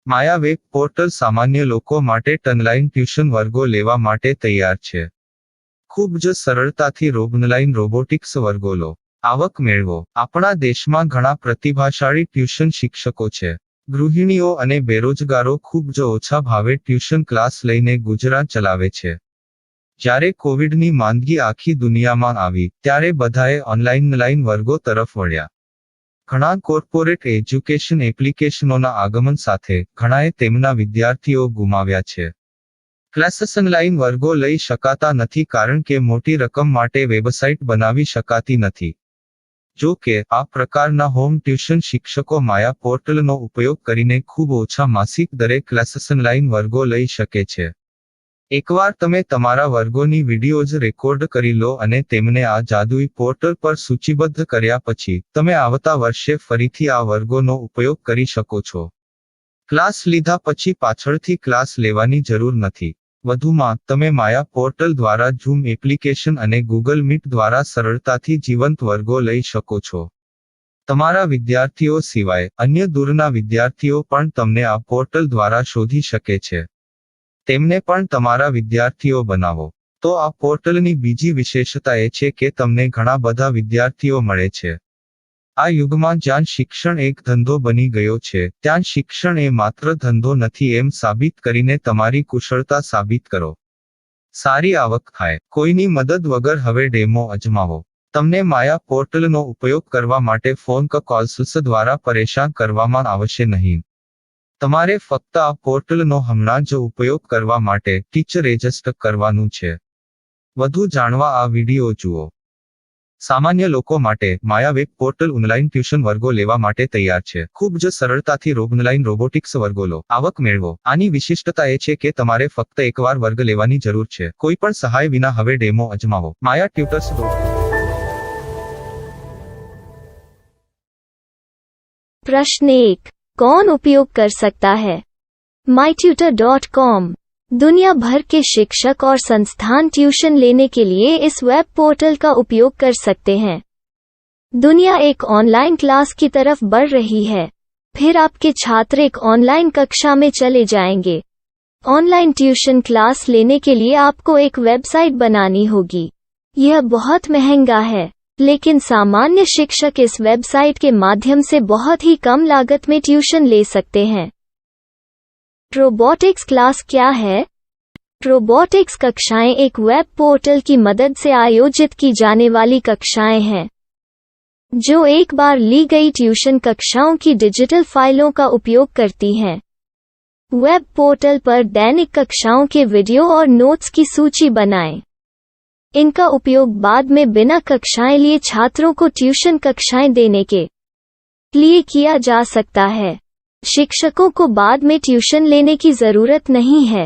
માયા web portal સામાન્ય લોકો માટે ઓનલાઈન ટ્યુશન વર્ગો લેવા માટે તૈયાર છે. ખૂબ જ સરળતાથી ઓનલાઈન રોબોટિક્સ વર્ગો લો, આવક મેળવો. આપણા દેશમાં ઘણા પ્રતિભાશાળી ટ્યુશન શિક્ષકો છે. ગૃહિણીઓ અને બેરોજગારો ખૂબ જ ઓછા ભાવે ટ્યુશન ક્લાસ લઈને ગુજરાન ચલાવે છે. જ્યારે કોવિડની માંદગી આખી દુનિયામાં આવી ત્યારે બધાએ ઓનલાઈન વર્ગો તરફ વળ્યા. ઘણા કોર્પોરેટ એજ્યુકેશન એપ્લિકેશનોના આગમન સાથે ઘણાએ તેમના વિદ્યાર્થીઓ ગુમાવ્યા છે. ક્લાસીસ ઓનલાઈન વર્ગો લઈ શકાતા નથી કારણ કે મોટી રકમ માટે વેબસાઇટ બનાવી શકાતી નથી. જો કે આ પ્રકારના હોમ ટ્યુશન શિક્ષકો માયા પોર્ટલનો ઉપયોગ કરીને ખૂબ ઓછા માસિક દરે ક્લાસીસ ઓનલાઈન વર્ગો લઈ શકે છે. એકવાર તમે તમારા વર્ગોની વિડીયોઝ રેકોર્ડ કરી લો અને તેમને આ જાદુઈ પોર્ટલ પર સૂચિબદ્ધ કર્યા પછી તમે આવતા વર્ષે ફરીથી આ વર્ગોનો ઉપયોગ કરી શકો છો. ક્લાસ લીધા પછી પાછળથી ક્લાસ લેવાની જરૂર નથી. વધુમાં તમે માયા પોર્ટલ દ્વારા ઝૂમ એપ્લિકેશન અને ગૂગલ મીટ દ્વારા સરળતાથી જીવંત વર્ગો લઈ શકો છો. તમારા વિદ્યાર્થીઓ સિવાય અન્ય દૂરના વિદ્યાર્થીઓ પણ તમને આ પોર્ટલ દ્વારા શોધી શકે છે. તેમને પણ તમારા વિદ્યાર્થીઓ બનાવો. તો આ પોર્ટલની બીજી વિશેષતા એ છે કે તમને ઘણા બધા વિદ્યાર્થીઓ મળે છે. આ યુગમાં જ્યાં શિક્ષણ એક ધંધો બની ગયો છે ત્યાં શિક્ષણ એ માત્ર ધંધો નથી એમ સાબિત કરીને તમારી કુશળતા સાબિત કરો. સારી આવક થાય. કોઈની મદદ વગર હવે ડેમો અજમાવો. તમને માયા પોર્ટલનો ઉપયોગ કરવા માટે ફોન કોલ્સ દ્વારા પરેશાન કરવામાં આવશે નહીં. તમારે ફક્ત આ પોર્ટલનો હમણાં જ ઉપયોગ કરવા માટે ટીચર રજિસ્ટર કરવાનું છે. વધુ જાણવા આ વિડિયો જુઓ. સામાન્ય લોકો માટે માયા વેબ પોર્ટલ ઓનલાઈન ટ્યુશન વર્ગો લેવા માટે તૈયાર છે. ખૂબ જ સરળતાથી ઓનલાઈન રોબોટિક્સ વર્ગો લો, આવક મેળવો. આની વિશિષ્ટતા એ છે કે તમારે ફક્ત એકવાર વર્ગ લેવાની જરૂર છે. કોઈ પણ સહાય વિના હવે ડેમો અજમાવો. માયા ટ્યુટર્સ. प्रश्न 1. कौन उपयोग कर सकता है? mytutor.com दुनिया भर के शिक्षक और संस्थान ट्यूशन लेने के लिए इस वेब पोर्टल का उपयोग कर सकते हैं. दुनिया एक ऑनलाइन क्लास की तरफ बढ़ रही है. फिर आपके छात्र एक ऑनलाइन कक्षा में चले जाएंगे. ऑनलाइन ट्यूशन क्लास लेने के लिए आपको एक वेबसाइट बनानी होगी. यह बहुत महंगा है, लेकिन सामान्य शिक्षक इस वेबसाइट के माध्यम से बहुत ही कम लागत में ट्यूशन ले सकते हैं. रोबोटिक्स क्लास क्या है? रोबोटिक्स कक्षाएं एक वेब पोर्टल की मदद से आयोजित की जाने वाली कक्षाएं हैं, जो एक बार ली गई ट्यूशन कक्षाओं की डिजिटल फाइलों का उपयोग करती हैं. वेब पोर्टल पर दैनिक कक्षाओं के वीडियो और नोट्स की सूची बनाएं. इनका उपयोग बाद में बिना कक्षाएं लिए छात्रों को ट्यूशन कक्षाएं देने के लिए किया जा सकता है. शिक्षकों को बाद में ट्यूशन लेने की जरूरत नहीं है.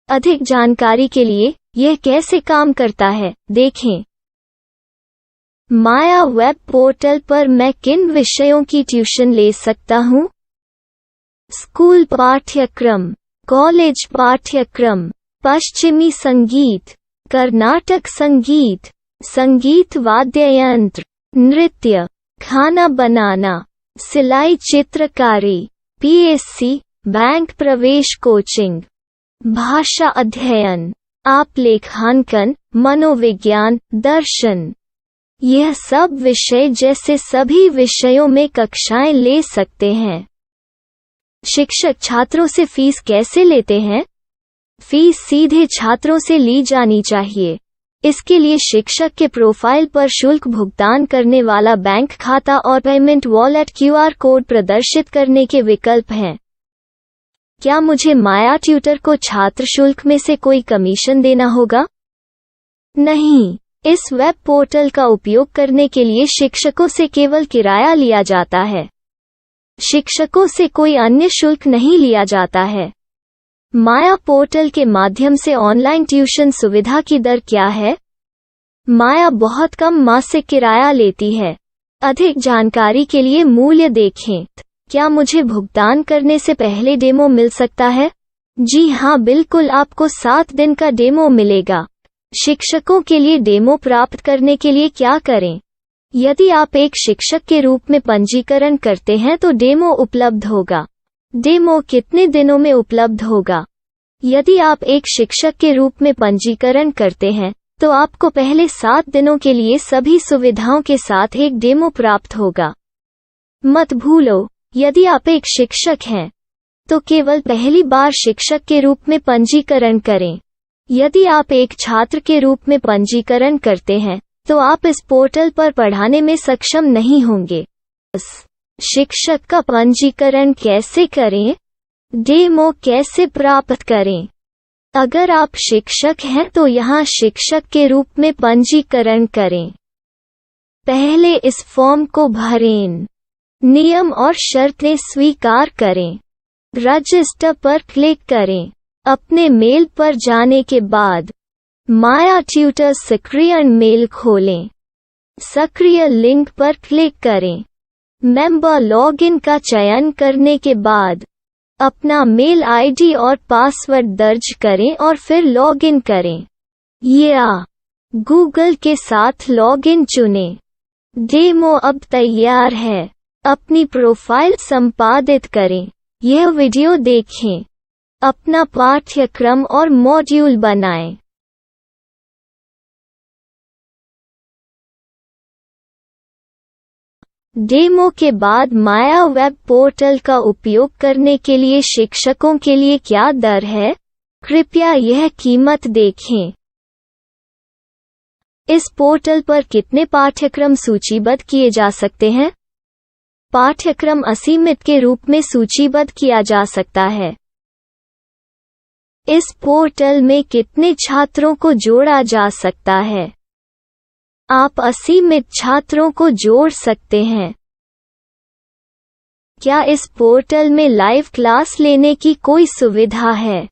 अधिक जानकारी के लिए यह कैसे काम करता है देखें. माया वेब पोर्टल पर मैं किन विषयों की ट्यूशन ले सकता हूँ? स्कूल पाठ्यक्रम, कॉलेज पाठ्यक्रम, पश्चिमी संगीत, कर्नाटक संगीत, संगीत वाद्य यंत्र, नृत्य, खाना बनाना, सिलाई चित्रकारी, पीएससी, बैंक प्रवेश कोचिंग, भाषा अध्ययन, आलेखांकन, मनोविज्ञान, दर्शन. यह सब विषय जैसे सभी विषयों में कक्षाएं ले सकते हैं. शिक्षक छात्रों से फीस कैसे लेते हैं? फीस सीधे छात्रों से ली जानी चाहिए. इसके लिए शिक्षक के प्रोफाइल पर शुल्क भुगतान करने वाला बैंक खाता और पेमेंट वॉलेट क्यूआर कोड प्रदर्शित करने के विकल्प हैं. क्या मुझे माया ट्यूटर को छात्र शुल्क में से कोई कमीशन देना होगा? नहीं. इस वेब पोर्टल का उपयोग करने के लिए शिक्षकों से केवल किराया लिया जाता है. शिक्षकों से कोई अन्य शुल्क नहीं लिया जाता है. माया पोर्टल के माध्यम से ऑनलाइन ट्यूशन सुविधा की दर क्या है? माया बहुत कम मासिक किराया लेती है. अधिक जानकारी के लिए मूल्य देखें. क्या मुझे भुगतान करने से पहले डेमो मिल सकता है? जी हाँ, बिल्कुल. आपको 7 दिन का डेमो मिलेगा. शिक्षकों के लिए डेमो प्राप्त करने के लिए क्या करें? यदि आप एक शिक्षक के रूप में पंजीकरण करते हैं तो डेमो उपलब्ध होगा. डेमो कितने दिनों में उपलब्ध होगा? यदि आप एक शिक्षक के रूप में पंजीकरण करते हैं, तो आपको पहले 7 दिनों के लिए सभी सुविधाओं के साथ एक डेमो प्राप्त होगा। मत भूलो, यदि आप एक शिक्षक हैं, तो केवल पहली बार शिक्षक के रूप में पंजीकरण करें। यदि आप एक छात्र के रूप में पंजीकरण करते हैं, तो आप इस पोर्टल पर पढ़ाने में सक्षम नहीं होंगे। शिक्षक का पंजीकरण कैसे करें? डेमो कैसे प्राप्त करें? अगर आप शिक्षक हैं तो यहाँ शिक्षक के रूप में पंजीकरण करें। पहले इस फॉर्म को भरें। नियम और शर्तें स्वीकार करें। रजिस्टर पर क्लिक करें। अपने मेल पर जाने के बाद माया ट्यूटर सक्रिय मेल खोलें। सक्रिय लिंक पर क्लिक करें। मेंबर लॉगिन का चयन करने के बाद अपना मेल आईडी और पासवर्ड दर्ज करें और फिर लॉगिन करें या गूगल के साथ लॉगिन चुनें। डेमो अब तैयार है। अपनी प्रोफाइल संपादित करें। यह वीडियो देखें। अपना पाठ्यक्रम और मॉड्यूल बनाएं। डेमो के बाद माया वेब पोर्टल का उपयोग करने के लिए शिक्षकों के लिए क्या दर है? कृपया यह कीमत देखें। इस पोर्टल पर कितने पाठ्यक्रम सूचीबद्ध किए जा सकते हैं? पाठ्यक्रम असीमित के रूप में सूचीबद्ध किया जा सकता है। इस पोर्टल में कितने छात्रों को जोड़ा जा सकता है? आप असीमित छात्रों को जोड़ सकते हैं। क्या इस पोर्टल में लाइव क्लास लेने की कोई सुविधा है?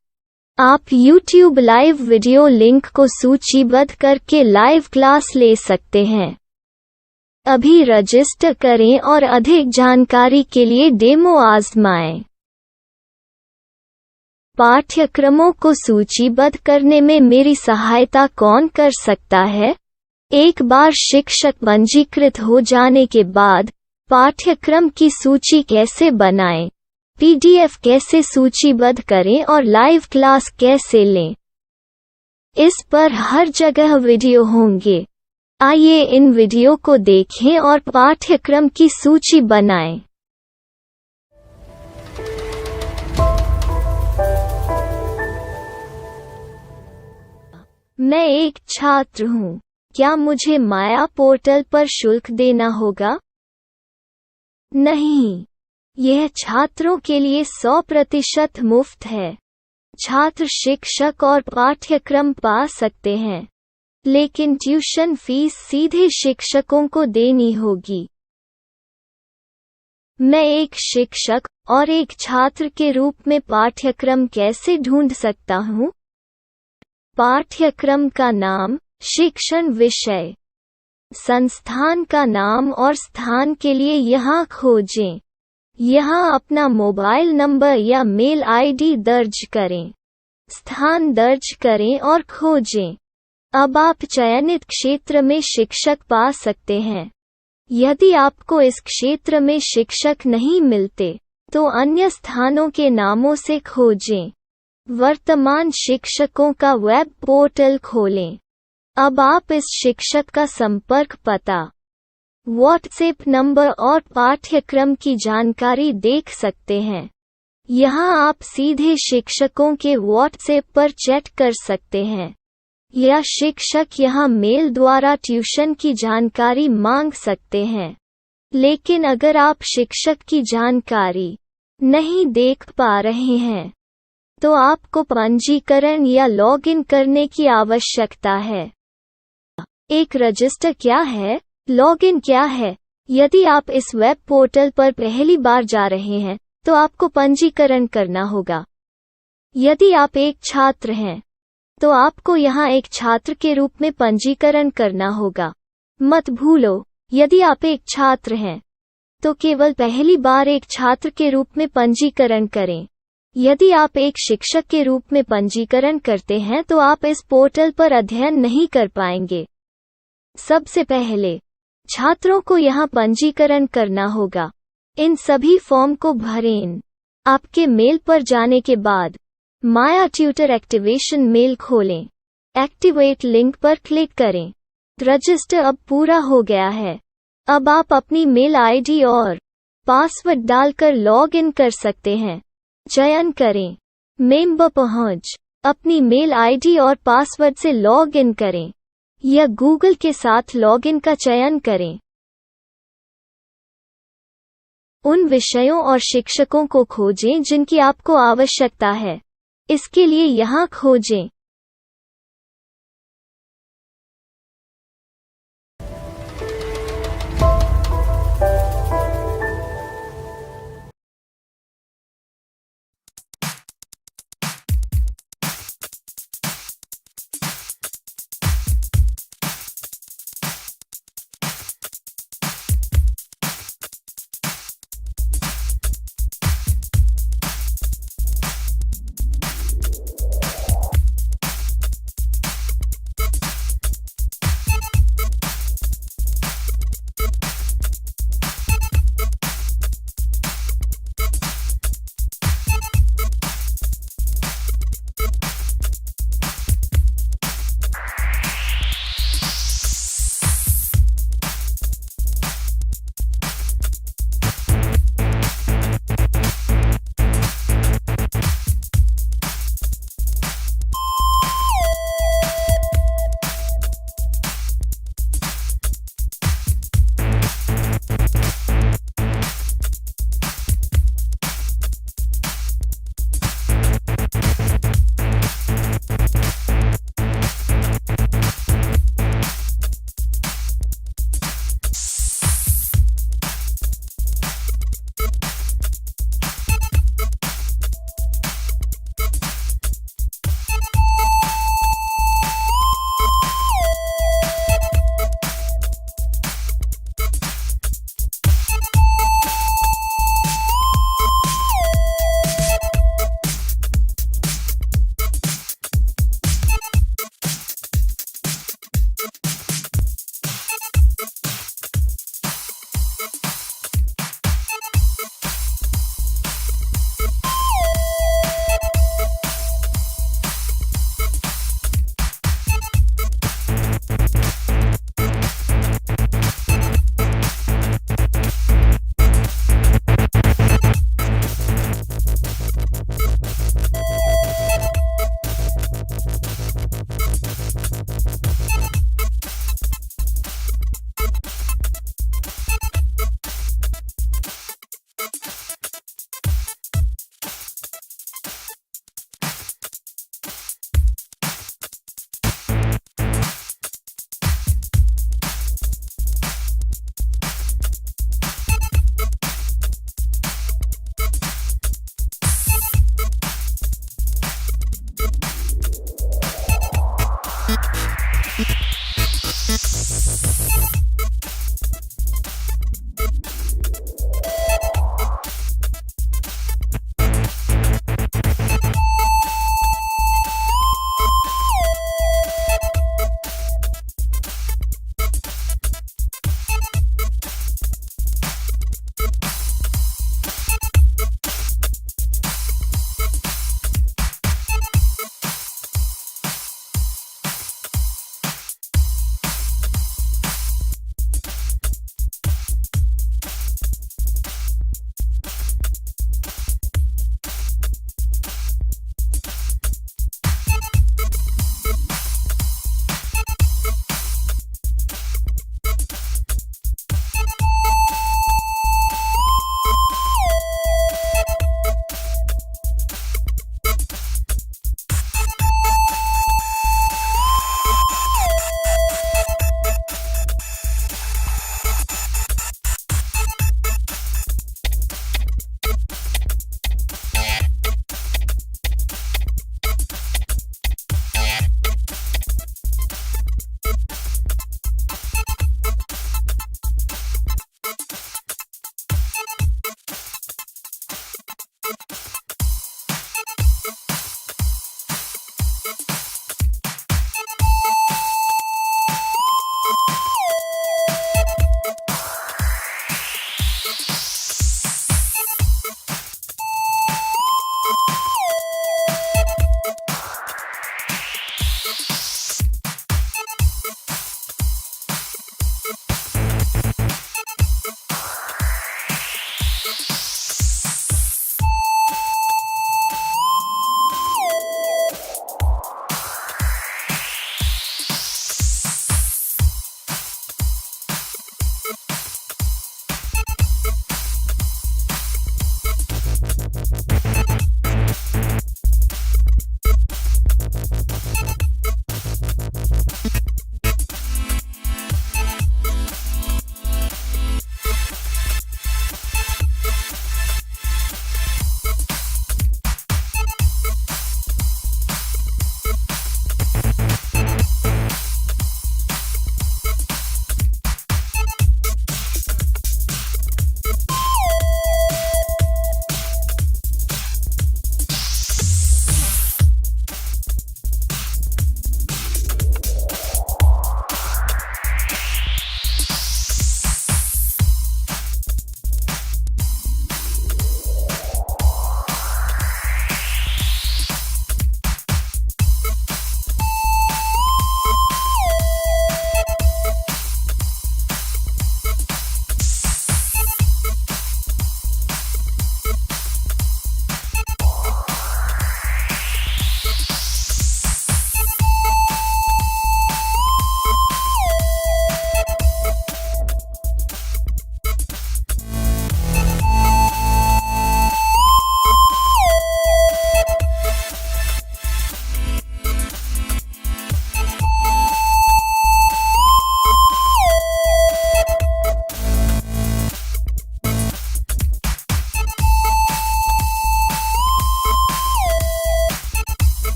आप YouTube लाइव वीडियो लिंक को सूचीबद्ध करके लाइव क्लास ले सकते हैं। अभी रजिस्टर करें और अधिक जानकारी के लिए डेमो आजमाएं। पाठ्यक्रमों को सूचीबद्ध करने में मेरी सहायता कौन कर सकता है? एक बार शिक्षक पंजीकृत हो जाने के बाद पाठ्यक्रम की सूची कैसे बनाएं, PDF कैसे सूचीबद्ध करें और लाइव क्लास कैसे लें, इस पर हर जगह वीडियो होंगे। आइए इन वीडियो को देखें और पाठ्यक्रम की सूची बनाएं। मैं एक छात्र हूँ। क्या मुझे माया पोर्टल पर शुल्क देना होगा? नहीं, यह छात्रों के लिए 100% मुफ्त है। छात्र शिक्षक और पाठ्यक्रम पा सकते हैं, लेकिन ट्यूशन फीस सीधे शिक्षकों को देनी होगी। मैं एक शिक्षक और एक छात्र के रूप में पाठ्यक्रम कैसे ढूंढ सकता हूँ? पाठ्यक्रम का नाम, शिक्षण विषय, संस्थान का नाम और स्थान के लिए यहाँ खोजें। यहाँ अपना मोबाइल नंबर या मेल आईडी दर्ज करें। स्थान दर्ज करें और खोजें। अब आप चयनित क्षेत्र में शिक्षक पा सकते हैं। यदि आपको इस क्षेत्र में शिक्षक नहीं मिलते, तो अन्य स्थानों के नामों से खोजें। वर्तमान शिक्षकों का वेब पोर्टल खोलें। अब आप इस शिक्षक का संपर्क पता, व्हाट्सएप नंबर और पाठ्यक्रम की जानकारी देख सकते हैं। यहाँ आप सीधे शिक्षकों के व्हाट्सएप पर चैट कर सकते हैं, या शिक्षक यहाँ मेल द्वारा ट्यूशन की जानकारी मांग सकते हैं। लेकिन अगर आप शिक्षक की जानकारी नहीं देख पा रहे हैं, तो आपको पंजीकरण या लॉगिन करने की आवश्यकता है। एक रजिस्टर क्या है? लॉगिन क्या है? यदि आप इस वेब पोर्टल पर पहली बार जा रहे हैं, तो आपको पंजीकरण करना होगा। यदि आप एक छात्र हैं, तो आपको यहाँ एक छात्र के रूप में पंजीकरण करना होगा। मत भूलो, यदि आप एक छात्र हैं, तो केवल पहली बार एक छात्र के रूप में पंजीकरण करें। यदि आप एक शिक्षक के रूप में पंजीकरण करते हैं तो आप इस पोर्टल पर अध्ययन नहीं कर पाएंगे। सबसे पहले छात्रों को यहाँ पंजीकरण करना होगा। इन सभी फॉर्म को भरें। आपके मेल पर जाने के बाद माया ट्यूटर एक्टिवेशन मेल खोलें। एक्टिवेट लिंक पर क्लिक करें। रजिस्टर अब पूरा हो गया है। अब आप अपनी मेल आईडी और पासवर्ड डालकर लॉग इन कर सकते हैं। चयन करें मेंबर पहुंच। अपनी मेल आईडी और पासवर्ड से लॉग इन करें या गूगल के साथ लॉग इन का चयन करें। उन विषयों और शिक्षकों को खोजें जिनकी आपको आवश्यकता है। इसके लिए यहाँ खोजें।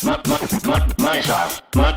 My style. My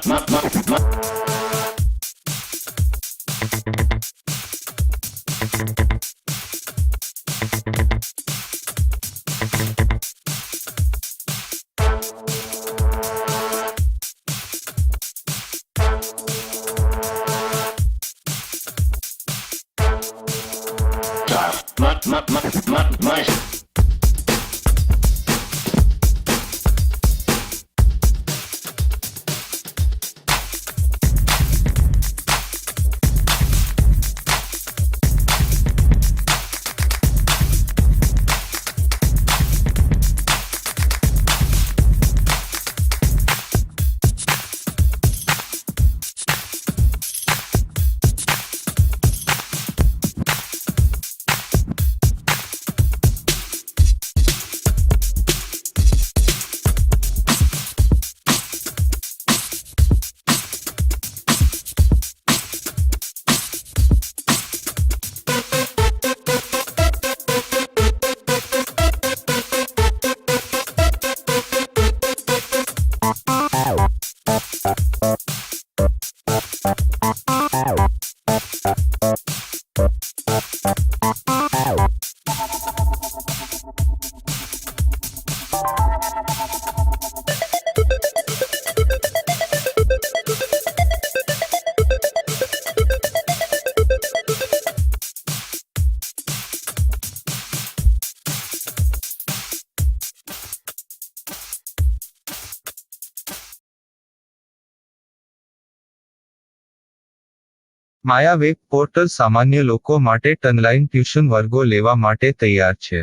Maya web portal સામાન્ય લોકો માટે ઓનલાઈન ટ્યુશન વર્ગો લેવા માટે તૈયાર છે.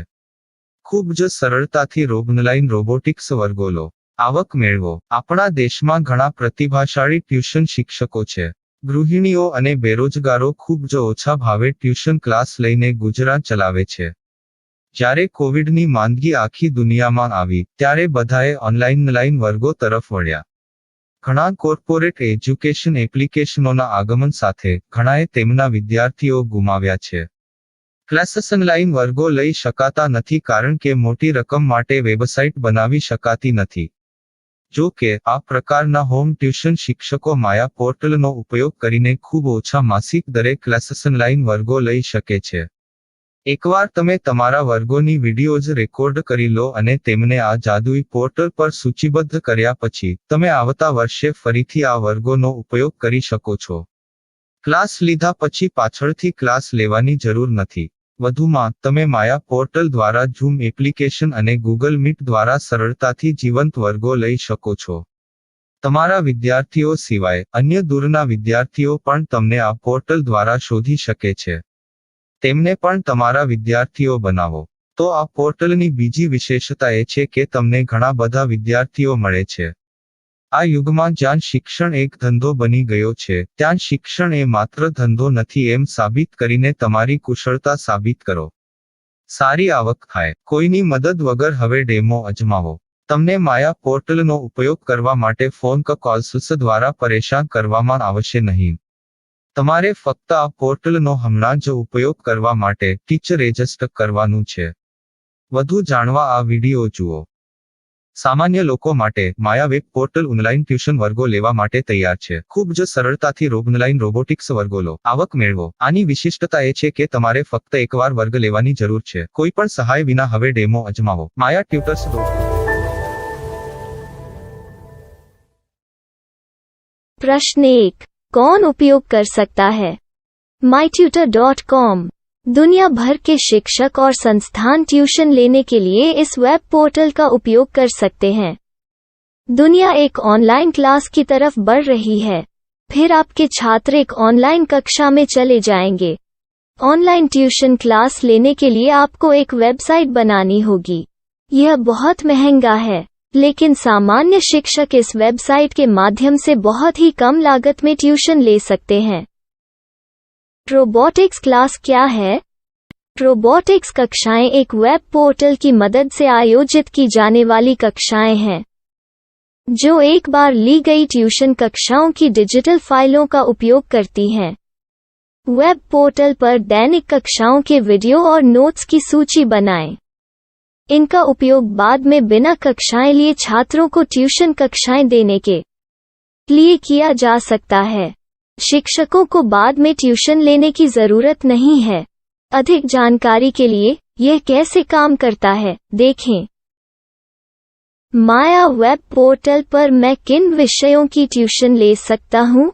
ખૂબ જ સરળતાથી ઓનલાઈન રોબોટિક્સ વર્ગો લો. આવક મેળવો. આપણા દેશમાં ઘણા પ્રતિભાશાળી ટ્યુશન શિક્ષકો છે. ગૃહિણીઓ અને બેરોજગારો ખૂબ જ ઓછા ભાવે ટ્યુશન ક્લાસ લઈને ગુજરાન ચલાવે છે. જ્યારે કોવિડની માંદગી આખી દુનિયામાં આવી ત્યારે બધાએ ઓનલાઈન વર્ગો તરફ વળ્યા. ઘણા કોર્પોરેટ એજ્યુકેશન એપ્લિકેશનોના આગમન સાથે ઘણાએ તેમના વિદ્યાર્થીઓ ગુમાવ્યા છે. ક્લાસીસ ઓનલાઈન વર્ગો લઈ શકાતા નથી કારણ કે મોટી રકમ માટે વેબસાઇટ બનાવી શકાતી નથી. જો કે આ પ્રકારના હોમ ટ્યુશન શિક્ષકો માયા પોર્ટલનો ઉપયોગ કરીને ખૂબ ઓછા માસિક દરે ક્લાસીસ ઓનલાઈન વર્ગો લઈ શકે છે. એકવાર તમે તમારા વર્ગોની વિડીયોઝ રેકોર્ડ કરી લો અને તેમને આ જાદુઈ પોર્ટલ પર સૂચિબદ્ધ કર્યા પછી તમે આવતા વર્ષે ફરીથી આ વર્ગોનો ઉપયોગ કરી શકો છો. ક્લાસ લીધા પછી પાછળથી ક્લાસ લેવાની જરૂર નથી. વધુમાં તમે માયા પોર્ટલ દ્વારા ઝૂમ એપ્લિકેશન અને ગૂગલ મીટ દ્વારા સરળતાથી જીવંત વર્ગો લઈ શકો છો. તમારા વિદ્યાર્થીઓ સિવાય અન્ય દૂરના વિદ્યાર્થીઓ પણ તમને આ પોર્ટલ દ્વારા શોધી શકે છે. તેમને પણ તમારા વિદ્યાર્થીઓ બનાવો. તો આ પોર્ટલની બીજી વિશેષતા એ છે કે તમને ઘણા બધા વિદ્યાર્થીઓ મળે છે. આ યુગમાં જ્યાં શિક્ષણ એક ધંધો બની ગયો છે ત્યાં શિક્ષણ એ માત્ર ધંધો નથી એમ સાબિત કરીને તમારી કુશળતા સાબિત કરો. સારી આવક થાય. કોઈની મદદ વગર હવે ડેમો અજમાવો. તમને માયા પોર્ટલનો ઉપયોગ કરવા માટે ફોન કોલ્સ દ્વારા પરેશાન કરવામાં આવશે નહીં. તમારે ફક્ત આ પોર્ટલનો હમણાં જ ઉપયોગ કરવા માટે ટીચર રજિસ્ટર કરવાનું છે. વધુ જાણવા આ વિડિયો જુઓ. સામાન્ય લોકો માટે માયા વેબ પોર્ટલ ઓનલાઈન ટ્યુશન વર્ગો લેવા માટે તૈયાર છે. ખૂબ જ સરળતાથી ઓનલાઈન રોબોટિક્સ વર્ગો લો. આવક મેળવો. આની વિશિષ્ટતા એ છે કે તમારે ફક્ત એકવાર વર્ગ લેવાની જરૂર છે. કોઈ પણ સહાય વિના હવે ડેમો અજમાવો. માયા ટ્યુટર્સ. प्रश्न 1. कौन उपयोग कर सकता है? mytutor.com दुनिया भर के शिक्षक और संस्थान ट्यूशन लेने के लिए इस वेब पोर्टल का उपयोग कर सकते हैं. दुनिया एक ऑनलाइन क्लास की तरफ बढ़ रही है. फिर आपके छात्र एक ऑनलाइन कक्षा में चले जाएंगे. ऑनलाइन ट्यूशन क्लास लेने के लिए आपको एक वेबसाइट बनानी होगी. यह बहुत महंगा है, लेकिन सामान्य शिक्षक इस वेबसाइट के माध्यम से बहुत ही कम लागत में ट्यूशन ले सकते हैं. रोबोटिक्स क्लास क्या है? रोबोटिक्स कक्षाएं एक वेब पोर्टल की मदद से आयोजित की जाने वाली कक्षाएं हैं, जो एक बार ली गई ट्यूशन कक्षाओं की डिजिटल फाइलों का उपयोग करती हैं. वेब पोर्टल पर दैनिक कक्षाओं के वीडियो और नोट्स की सूची बनाएं. इनका उपयोग बाद में बिना कक्षाएं लिए छात्रों को ट्यूशन कक्षाएं देने के लिए किया जा सकता है। शिक्षकों को बाद में ट्यूशन लेने की जरूरत नहीं है। अधिक जानकारी के लिए यह कैसे काम करता है, देखें। माया वेब पोर्टल पर मैं किन विषयों की ट्यूशन ले सकता हूँ?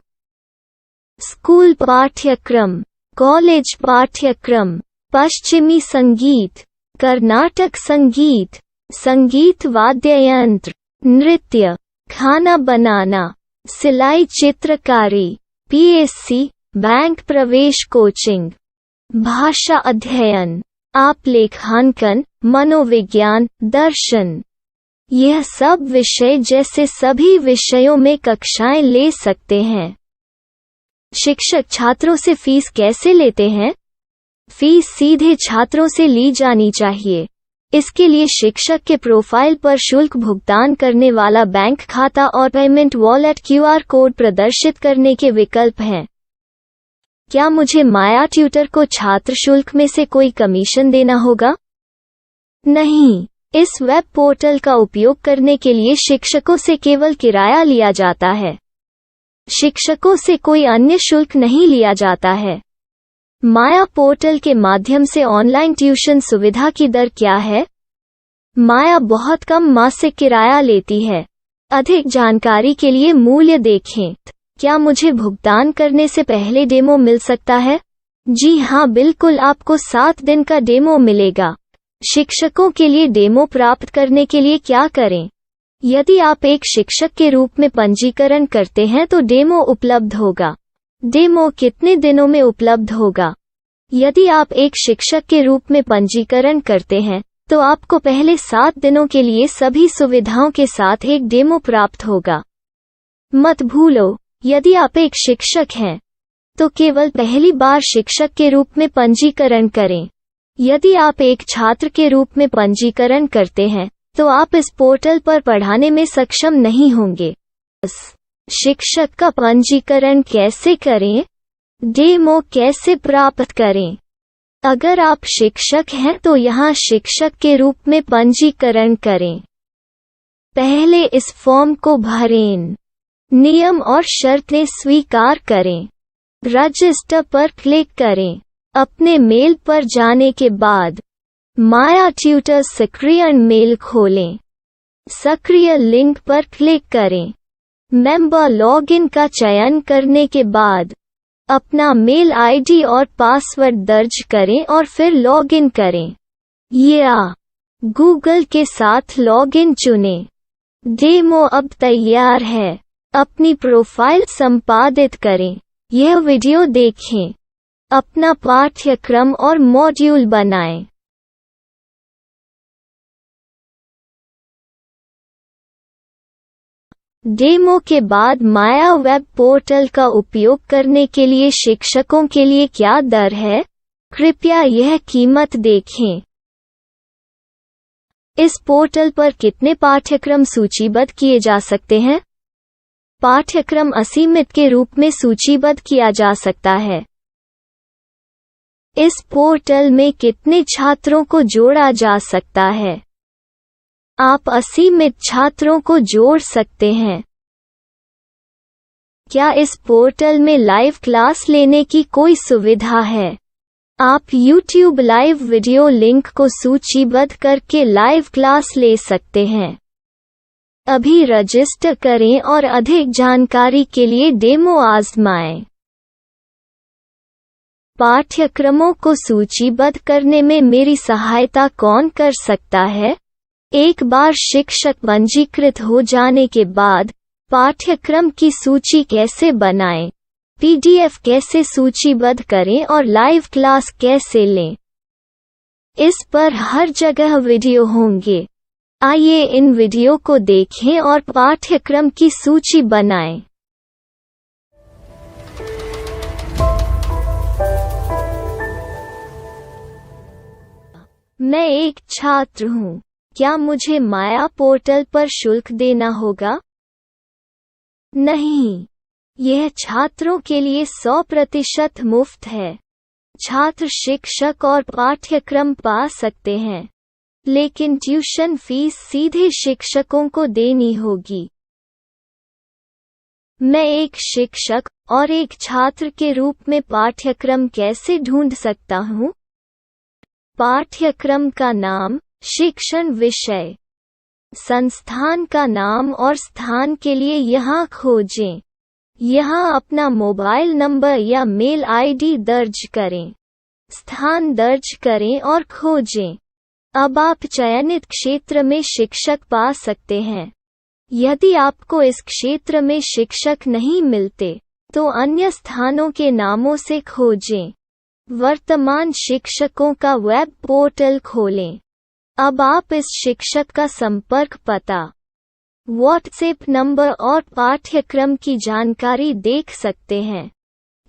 स्कूल पाठ्यक्रम, कॉलेज पाठ्यक्रम, पश्चिमी संगीत, कर्नाटक संगीत, संगीत वाद्य यंत्र, नृत्य, खाना बनाना, सिलाई चित्रकारी, पीएससी, बैंक प्रवेश कोचिंग, भाषा अध्ययन, आप लेखांकन, मनोविज्ञान, दर्शन। यह सब विषय जैसे सभी विषयों में कक्षाएं ले सकते हैं। शिक्षक छात्रों से फीस कैसे लेते हैं? फीस सीधे छात्रों से ली जानी चाहिए। इसके लिए शिक्षक के प्रोफाइल पर शुल्क भुगतान करने वाला बैंक खाता और पेमेंट वॉलेट क्यूआर कोड प्रदर्शित करने के विकल्प हैं। क्या मुझे माया ट्यूटर को छात्र शुल्क में से कोई कमीशन देना होगा? नहीं, इस वेब पोर्टल का उपयोग करने के लिए शिक्षकों से केवल किराया लिया जाता है। शिक्षकों से कोई अन्य शुल्क नहीं लिया जाता है। माया पोर्टल के माध्यम से ऑनलाइन ट्यूशन सुविधा की दर क्या है? माया बहुत कम मासिक किराया लेती है। अधिक जानकारी के लिए मूल्य देखें। क्या मुझे भुगतान करने से पहले डेमो मिल सकता है? जी हाँ, बिल्कुल, आपको 7 दिन का डेमो मिलेगा। शिक्षकों के लिए डेमो प्राप्त करने के लिए क्या करें? यदि आप एक शिक्षक के रूप में पंजीकरण करते हैं तो डेमो उपलब्ध होगा। डेमो कितने दिनों में उपलब्ध होगा? यदि आप एक शिक्षक के रूप में पंजीकरण करते हैं तो आपको पहले 7 दिनों के लिए सभी सुविधाओं के साथ एक डेमो प्राप्त होगा। मत भूलो, यदि आप एक शिक्षक हैं तो केवल पहली बार शिक्षक के रूप में पंजीकरण करें। यदि आप एक छात्र के रूप में पंजीकरण करते हैं तो आप इस पोर्टल पर पढ़ाने में सक्षम नहीं होंगे। शिक्षक का पंजीकरण कैसे करें? डेमो कैसे प्राप्त करें? अगर आप शिक्षक हैं तो यहाँ शिक्षक के रूप में पंजीकरण करें। पहले इस फॉर्म को भरें। नियम और शर्तें स्वीकार करें। रजिस्टर पर क्लिक करें। अपने मेल पर जाने के बाद माया ट्यूटर सक्रिय मेल खोलें। सक्रिय लिंक पर क्लिक करें। मेंबर लॉगिन का चयन करने के बाद अपना मेल आईडी और पासवर्ड दर्ज करें और फिर लॉगिन करें या गूगल के साथ लॉगिन चुनें। डेमो अब तैयार है। अपनी प्रोफाइल संपादित करें। यह वीडियो देखें। अपना पाठ्यक्रम और मॉड्यूल बनाएं। डेमो के बाद माया वेब पोर्टल का उपयोग करने के लिए शिक्षकों के लिए क्या दर है? कृपया यह कीमत देखें। इस पोर्टल पर कितने पाठ्यक्रम सूचीबद्ध किए जा सकते हैं? पाठ्यक्रम असीमित के रूप में सूचीबद्ध किया जा सकता है। इस पोर्टल में कितने छात्रों को जोड़ा जा सकता है? आप असीमित छात्रों को जोड़ सकते हैं। क्या इस पोर्टल में लाइव क्लास लेने की कोई सुविधा है? आप YouTube लाइव वीडियो लिंक को सूचीबद्ध करके लाइव क्लास ले सकते हैं। अभी रजिस्टर करें और अधिक जानकारी के लिए डेमो आजमाएं। पाठ्यक्रमों को सूचीबद्ध करने में मेरी सहायता कौन कर सकता है? एक बार शिक्षक पंजीकृत हो जाने के बाद पाठ्यक्रम की सूची कैसे बनाएं, PDF कैसे सूचीबद्ध करें और लाइव क्लास कैसे लें, इस पर हर जगह वीडियो होंगे। आइए इन वीडियो को देखें और पाठ्यक्रम की सूची बनाएं। मैं एक छात्र हूँ। क्या मुझे माया पोर्टल पर शुल्क देना होगा? नहीं, यह छात्रों के लिए 100% मुफ्त है। छात्र शिक्षक और पाठ्यक्रम पा सकते हैं। लेकिन ट्यूशन फीस सीधे शिक्षकों को देनी होगी। मैं एक शिक्षक और एक छात्र के रूप में पाठ्यक्रम कैसे ढूंढ सकता हूँ? पाठ्यक्रम का नाम, शिक्षण विषय, संस्थान का नाम और स्थान के लिए यहाँ खोजें। यहाँ अपना मोबाइल नंबर या मेल आईडी दर्ज करें। स्थान दर्ज करें और खोजें। अब आप चयनित क्षेत्र में शिक्षक पा सकते हैं। यदि आपको इस क्षेत्र में शिक्षक नहीं मिलते, तो अन्य स्थानों के नामों से खोजें। वर्तमान शिक्षकों का वेब पोर्टल खोलें। अब आप इस शिक्षक का संपर्क पता, व्हाट्सएप नंबर और पाठ्यक्रम की जानकारी देख सकते हैं।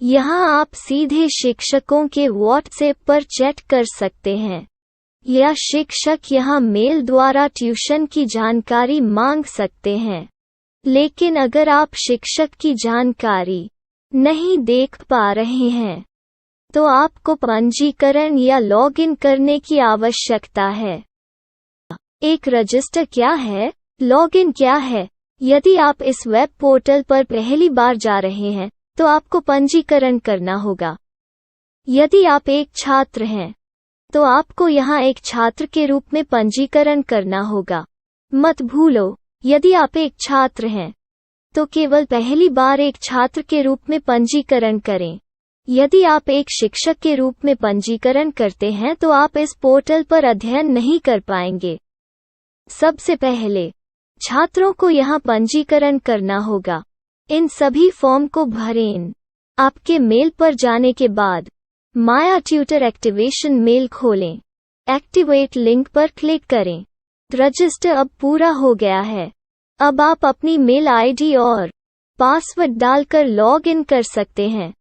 यहाँ आप सीधे शिक्षकों के व्हाट्सएप पर चैट कर सकते हैं या शिक्षक यहाँ मेल द्वारा ट्यूशन की जानकारी मांग सकते हैं। लेकिन अगर आप शिक्षक की जानकारी नहीं देख पा रहे हैं, तो आपको पंजीकरण या लॉगिन करने की आवश्यकता है। एक रजिस्टर क्या है? लॉगिन क्या है? यदि आप इस वेब पोर्टल पर पहली बार जा रहे हैं, तो आपको पंजीकरण करना होगा। यदि आप एक छात्र हैं, तो आपको यहाँ एक छात्र के रूप में पंजीकरण करना होगा। मत भूलो, यदि आप एक छात्र हैं, तो केवल पहली बार एक छात्र के रूप में पंजीकरण करें। यदि आप एक शिक्षक के रूप में पंजीकरण करते हैं, तो आप इस पोर्टल पर अध्ययन नहीं कर पाएंगे। सबसे पहले छात्रों को यहाँ पंजीकरण करना होगा। इन सभी फॉर्म को भरें। आपके मेल पर जाने के बाद माया ट्यूटर एक्टिवेशन मेल खोलें। एक्टिवेट लिंक पर क्लिक करें। रजिस्टर अब पूरा हो गया है। अब आप अपनी मेल आईडी और पासवर्ड डालकर लॉग इन कर सकते हैं।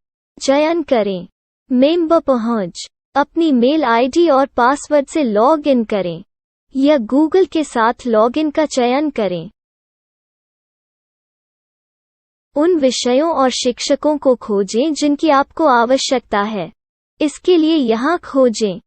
चयन करें मेंबर पहुंच। अपनी मेल आईडी और पासवर्ड से लॉग इन करें या गूगल के साथ लॉगिन का चयन करें। उन विषयों और शिक्षकों को खोजें जिनकी आपको आवश्यकता है। इसके लिए यहाँ खोजें।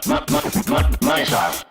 Myself.